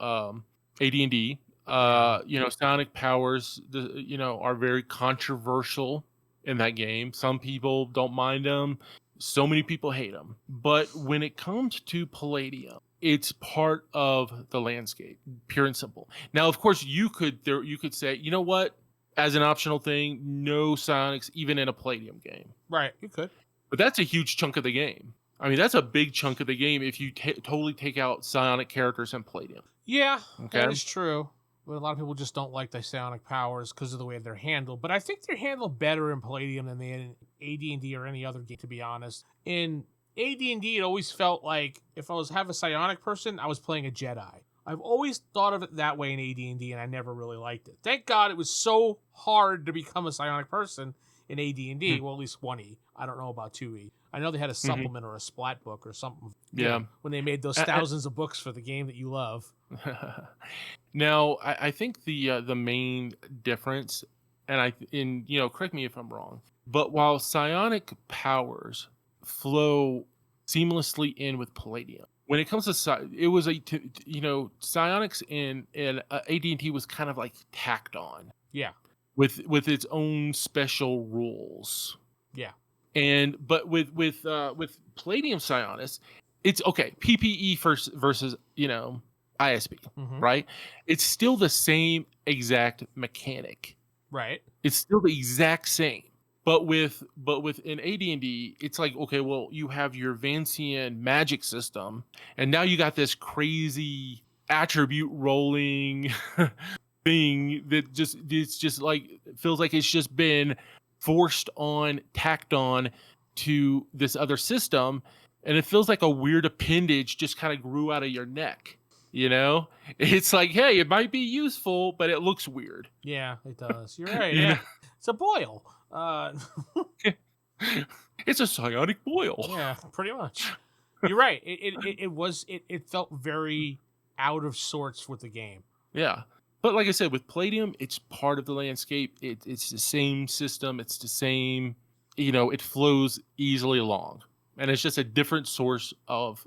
AD&D. Psionic powers, are very controversial in that game. Some people don't mind them. So many people hate them. But when it comes to Palladium, it's part of the landscape, pure and simple. Now, of course, you could say, you know what? As an optional thing, no psionics even in a Palladium game. Right, you could. But that's a huge chunk of the game. I mean, that's a big chunk of the game if you totally take out psionic characters in Palladium. Yeah, Okay. that is true. But a lot of people just don't like the psionic powers because of the way they're handled. But I think they're handled better in Palladium than they in AD&D or any other game, to be honest. In AD&D, it always felt like if I was have a psionic person, I was playing a Jedi. I've always thought of it that way in AD&D, and I never really liked it. Thank God it was so hard to become a psionic person in AD&D. Well, at least 1E. I don't know about 2E. I know they had a supplement or a splat book or something. Yeah. When they made those thousands of books for the game that you love. Now, I think the main difference, and correct me if I'm wrong, but while psionic powers flow seamlessly in with Palladium, when it comes to it was psionics in AD&T was kind of like tacked on. Yeah. With its own special rules. Yeah. But with Palladium psionics, it's okay. PPE versus ISP, right? It's still the same exact mechanic. Right. It's still the exact same. But within AD&D, it's like, okay, well, you have your Vancian magic system, and now you got this crazy attribute rolling thing that it's just like feels like it's just been tacked on to this other system, and it feels like a weird appendage just kind of grew out of your neck. It's like, hey, it might be useful, but it looks weird. Yeah, it does. You're right. Yeah, it's a boil. It's a psionic boil. Yeah, pretty much. You're right. It felt very out of sorts with the game. Yeah. But like I said, with Palladium, it's part of the landscape. It's the same system. It's the same, it flows easily along. And it's just a different source of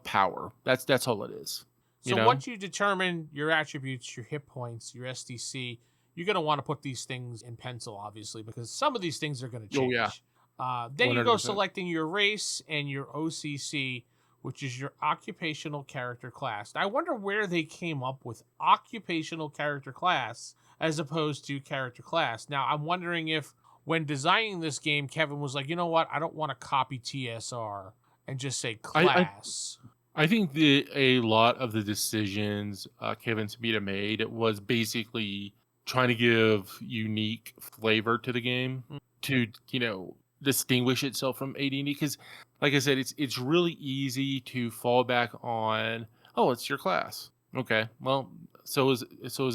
power. That's all it is. So once you determine your attributes, your hit points, your SDC, you're going to want to put these things in pencil, obviously, because some of these things are going to change. Oh, yeah. Then 100%. You go selecting your race and your OCC, which is your occupational character class. Now, I wonder where they came up with occupational character class as opposed to character class. Now, I'm wondering if when designing this game, Kevin was like, you know what? I don't want to copy TSR and just say class. I think a lot of the decisions Kevin Siembieda made was basically trying to give unique flavor to the game to, distinguish itself from AD&D, because like I said, it's really easy to fall back on, oh, it's your class. Okay, well, so is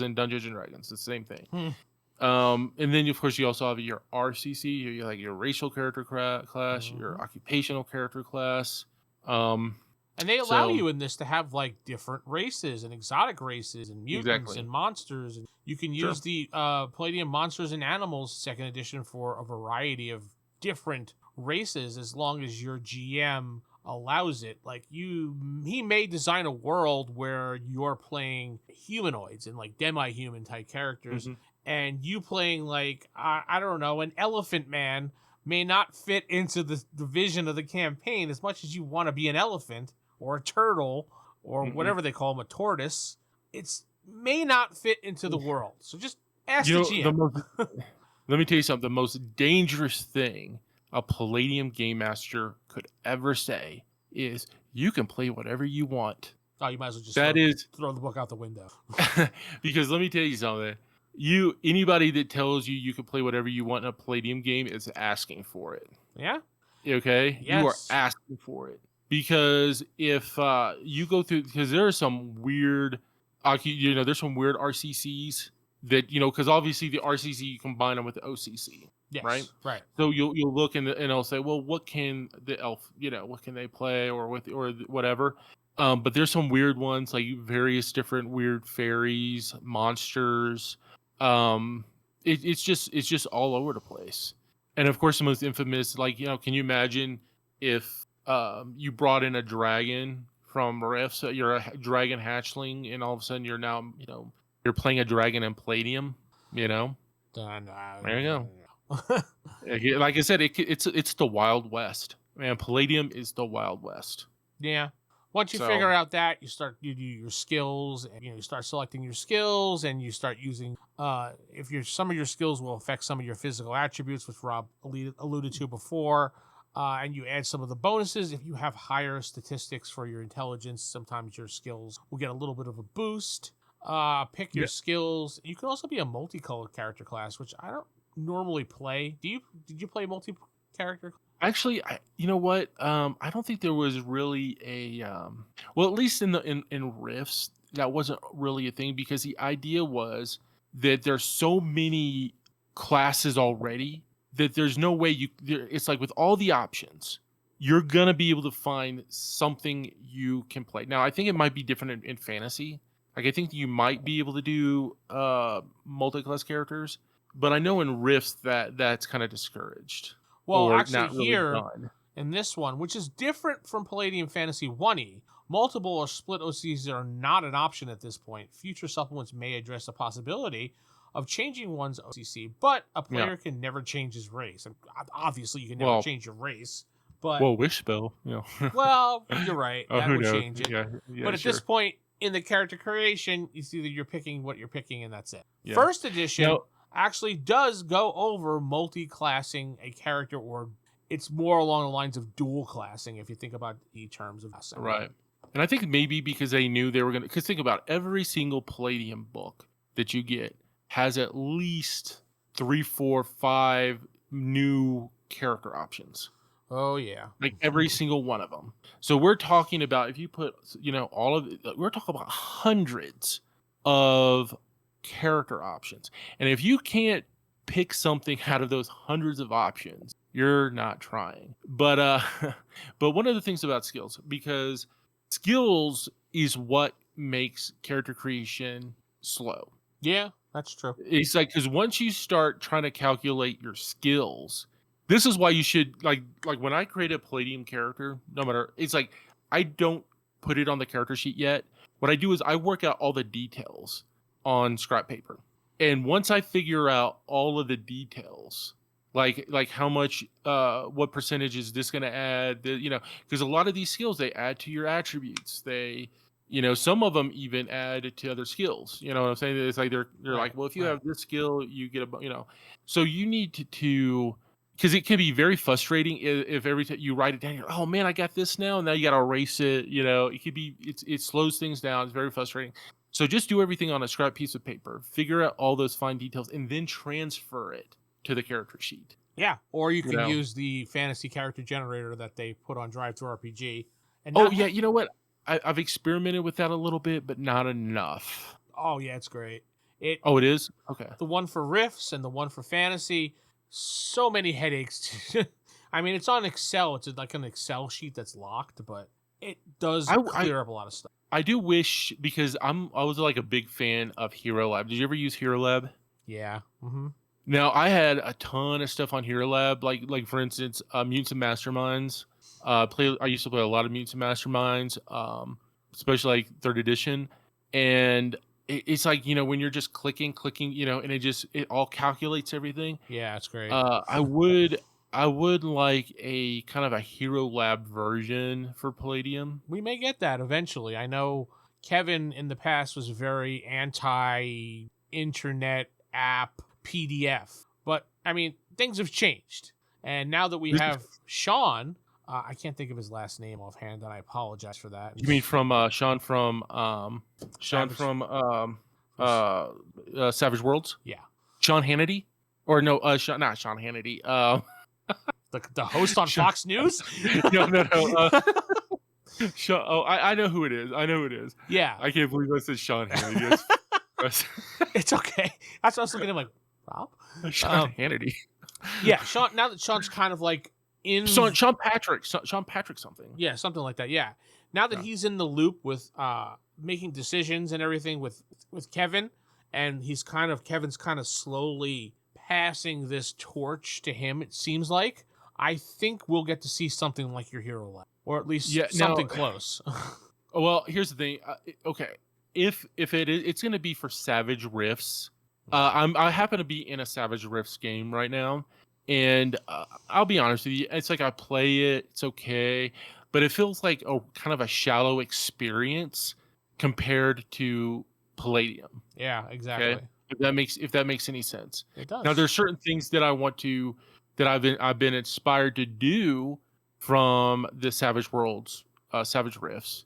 in Dungeons and Dragons. It's the same thing. And then of course you also have your RCC, your racial character class, your occupational character class. And they allow you in this to have like different races and exotic races and mutants and monsters. And you can use the Palladium Monsters and Animals 2nd edition for a variety of different races as long as your GM allows it. Like he may design a world where you're playing humanoids and like demi-human type characters, and you playing like I don't know, an elephant man may not fit into the vision of the campaign as much as you want to be an elephant or a turtle or whatever they call them, a tortoise. It's may not fit into the world. So just ask the GM. Let me tell you something. The most dangerous thing a Palladium game master could ever say is you can play whatever you want. Oh, you might as well just throw the book out the window. Because let me tell you something. Anybody that tells you can play whatever you want in a Palladium game is asking for it. Yeah? Okay? Yes. You are asking for it. Because if you go through, because there are some weird, there's some weird RCCs that, because obviously the RCC, you combine them with the OCC. Yes, right. So you'll look and it'll say, well, what can the elf, what can they play or whatever. But there's some weird ones, like various different weird fairies, monsters. It's just all over the place. And of course, the most infamous, like, can you imagine if you brought in a dragon from Rift, so you're a dragon hatchling, and all of a sudden you're now, you're playing a dragon in Palladium, There you go. Like I said, it's the Wild West. Man, Palladium is the Wild West. Yeah. Once you figure out that, you do your skills, and you start selecting your skills, and you start using some of your skills will affect some of your physical attributes, which Rob alluded to before, and you add some of the bonuses. If you have higher statistics for your intelligence, sometimes your skills will get a little bit of a boost. Pick your skills. You can also be a multicolored character class, which I don't normally play. Did you play multi-character? Actually, you know what? I don't think there was really well, at least in Rifts, that wasn't really a thing, because the idea was that there's so many classes already that there's no way it's like with all the options, you're gonna be able to find something you can play. Now, I think it might be different in fantasy. Like, I think you might be able to do multi-class characters, but I know in Rifts that's kind of discouraged. Well, actually, here in this one, which is different from Palladium Fantasy 1E, multiple or split OCs are not an option at this point. Future supplements may address the possibility of changing one's OCC, but a player can never change his race. And obviously, you can never change your race. But wish spell. Well, you're right. That would change it. Yeah, but at this point in the character creation, it's either you're picking what you're picking, and that's it. Yeah. First edition actually does go over multi-classing a character, or it's more along the lines of dual classing if you think about the terms of classing. Right. And I think maybe because they knew they were going to, because think about it, every single Palladium book that you get has at least 3, 4, 5 new character options. Oh yeah. Like every single one of them. So we're talking about, if you put, all of it, we're talking about hundreds of character options. And if you can't pick something out of those hundreds of options, you're not trying. But one of the things about skills, because skills is what makes character creation slow. Yeah, that's true. It's like, because once you start trying to calculate your skills, this is why you should, like when I create a Palladium character, no matter, it's like, I don't put it on the character sheet yet. What I do is I work out all the details on scrap paper. And once I figure out all of the details, like how much, what percentage is this going to add, because a lot of these skills, they add to your attributes. They, some of them even add to other skills. You know what I'm saying? It's like, they're like, well, if you have this skill, you get so you need to, because it can be very frustrating if every time you write it down, you're, oh man, I got this now, and now you got to erase it. It could be, it slows things down. It's very frustrating. So just do everything on a scrap piece of paper, figure out all those fine details, and then transfer it to the character sheet. Yeah, or you can use the fantasy character generator that they put on Drive-Thru-RPG. And you know what? I've experimented with that a little bit, but not enough. Oh yeah, it's great. It is? Okay. The one for Rifts and the one for fantasy, so many headaches. I mean, it's on Excel. It's like an Excel sheet that's locked, but it does clear up a lot of stuff. I do wish, because I was like a big fan of Hero Lab. Did you ever use Hero Lab? Yeah. Mm-hmm. Now, I had a ton of stuff on Hero Lab, like for instance, Mutants and Masterminds. I used to play a lot of Mutants and Masterminds, especially like 3rd edition. And it's like, when you're just clicking, and it all calculates everything. Yeah, it's great. I would like a kind of a Hero Lab version for Palladium. We may get that eventually. I know Kevin in the past was very anti-internet app PDF, but I mean, things have changed. And now that we have Sean, I can't think of his last name offhand, and I apologize for that. You mean from Sean from Savage Worlds? Yeah. Sean Hannity? Or no, not Sean Hannity. The host on Fox News? No. Sean, I know who it is. Yeah. I can't believe I said Sean Hannity. It's okay. That's what I was looking at, like, Rob? Sean Hannity. Yeah, Sean. Now that Sean's kind of like in Sean Patrick something. Yeah, something like that. Yeah. now that he's in the loop with making decisions and everything with Kevin, and Kevin's kind of slowly passing this torch to him, it seems like, I think we'll get to see something like Your Hero Life, or at least something close. Well, here's the thing. Okay, if it's going to be for Savage Rifts. I happen to be in a Savage Rifts game right now, and I'll be honest with you, it's like I play it, it's okay, but it feels like a kind of a shallow experience compared to Palladium. Yeah, exactly. Okay? If that makes any sense. It does. Now, there's certain things that I've been inspired to do from the Savage Rifts.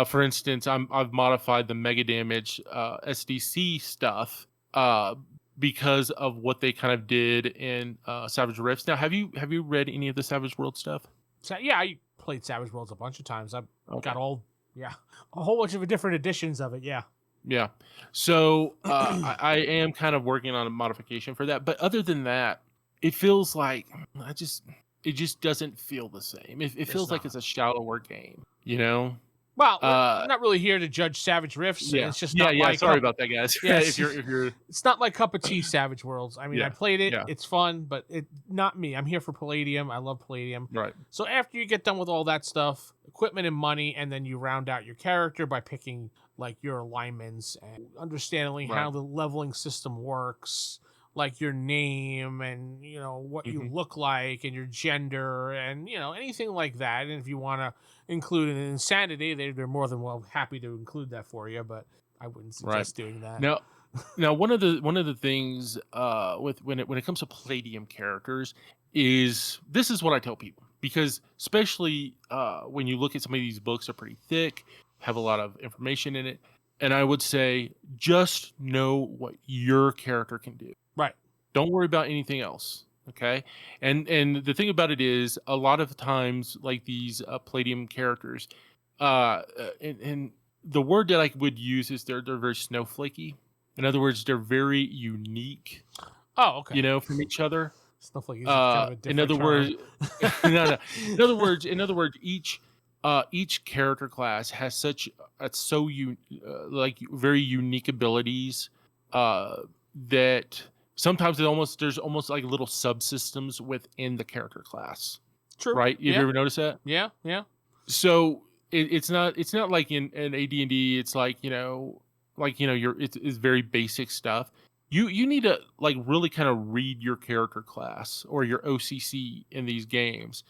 For instance, I've modified the Mega Damage SDC stuff because of what they kind of did in Savage Rifts. Now, have you read any of the Savage World stuff? So, yeah, I played Savage Worlds a bunch of times. I've got a whole bunch of different editions of it. Yeah. Yeah. So I am kind of working on a modification for that. But other than that, it feels like it just doesn't feel the same. It feels like it's a shallower game, you know? Well, I'm not really here to judge Savage Rifts. Yeah, it's just not my sorry about that, guys. Yeah, if you're it's not my cup of tea, Savage Worlds. I mean, I played it. Yeah. It's fun, but not me. I'm here for Palladium. I love Palladium. Right. So after you get done with all that stuff, equipment and money, and then you round out your character by picking like your alignments and understanding how the leveling system works, like your name and what you look like and your gender and anything like that. And if you want to include an insanity, they're more than well happy to include that for you, but I wouldn't suggest doing that. Now one of the things with when it comes to Palladium characters is, this is what I tell people, because especially when you look at some of these books, they're pretty thick, have a lot of information in it, and I would say just know what your character can do. Right. Don't worry about anything else. Okay. And the thing about it is, a lot of times, like these Palladium characters, and the word that I would use is they're very snowflakey. In other words, they're very unique. Oh, okay. From each other. Snowflake is kind of a different in other term. words, in other words, each character class has very unique abilities that sometimes there's almost like little subsystems within the character class. True. Right? Have you ever noticed that? Yeah. So it's not like in AD&D. It's like it's very basic stuff. You need to like really kind of read your character class or your OCC in these games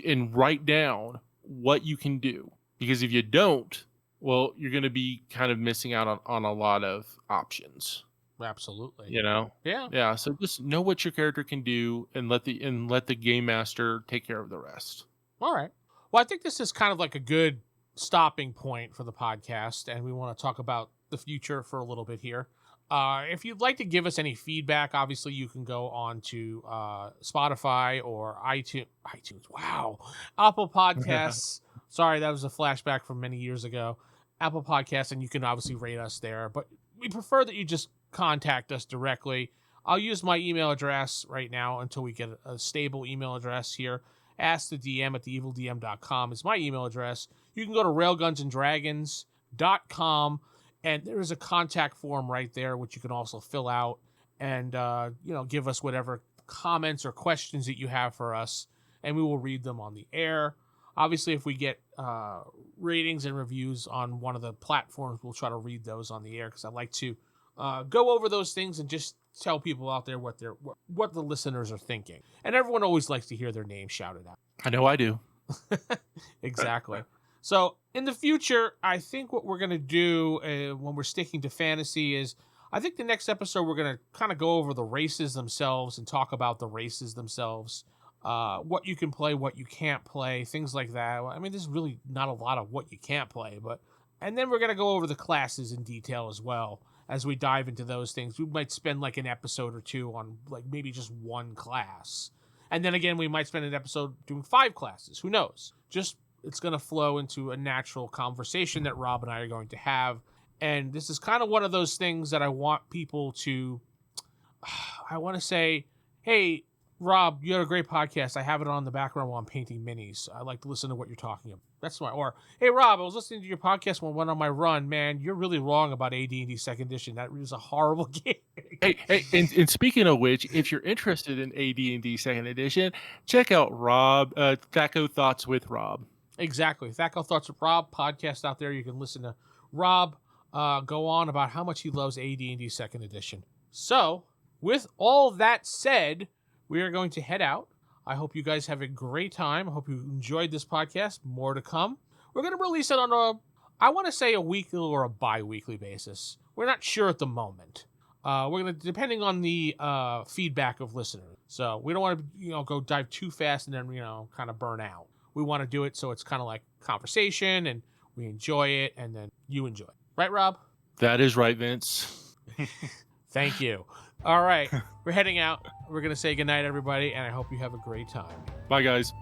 and write down what you can do, because if you don't, well, you're going to be kind of missing out on a lot of options. Absolutely. Yeah. So just know what your character can do and let the game master take care of the rest. All right. Well, I think this is kind of like a good stopping point for the podcast, and we want to talk about the future for a little bit here. If you'd like to give us any feedback, obviously you can go on to Spotify or iTunes. Wow. Apple Podcasts. Sorry, that was a flashback from many years ago. Apple Podcasts, and you can obviously rate us there. But we prefer that you just contact us directly. I'll use my email address right now until we get a stable email address here. AsktheDM@theevildm.com is my email address. You can go to railgunsanddragons.com. And there is a contact form right there, which you can also fill out and, give us whatever comments or questions that you have for us, and we will read them on the air. Obviously, if we get ratings and reviews on one of the platforms, we'll try to read those on the air, because I like to go over those things and just tell people out there what the listeners are thinking. And everyone always likes to hear their name shouted out. I know I do. Exactly. So in the future, I think what we're going to do when we're sticking to fantasy is, I think the next episode we're going to kind of go over the races themselves and talk about the races themselves, what you can play, what you can't play, things like that. I mean, there's really not a lot of what you can't play, and then we're going to go over the classes in detail as well as we dive into those things. We might spend like an episode or two on like maybe just one class. And then again, we might spend an episode doing 5 classes. Who knows? It's going to flow into a natural conversation that Rob and I are going to have. And this is kind of one of those things that I want people to, I want to say, hey, Rob, you had a great podcast. I have it on the background while I'm painting minis. I like to listen to what you're talking about. That's why. Or, hey, Rob, I was listening to your podcast when I went on my run. Man, you're really wrong about AD&D Second Edition. That is a horrible game. Hey, and speaking of which, if you're interested in AD&D Second Edition, check out Thaco Thoughts with Rob. Exactly. Thaco Thoughts with Rob podcast out there. You can listen to Rob go on about how much he loves AD&D Second Edition. So, with all that said, we are going to head out. I hope you guys have a great time. I hope you enjoyed this podcast. More to come. We're going to release it on I want to say a weekly or a bi-weekly basis. We're not sure at the moment. We're going to, depending on the feedback of listeners. So we don't want to, go dive too fast and then, kind of burn out. We want to do it so it's kind of like conversation and we enjoy it and then you enjoy it. Right, Rob? That is right, Vince. Thank you. All right. We're heading out. We're going to say goodnight, everybody, and I hope you have a great time. Bye, guys.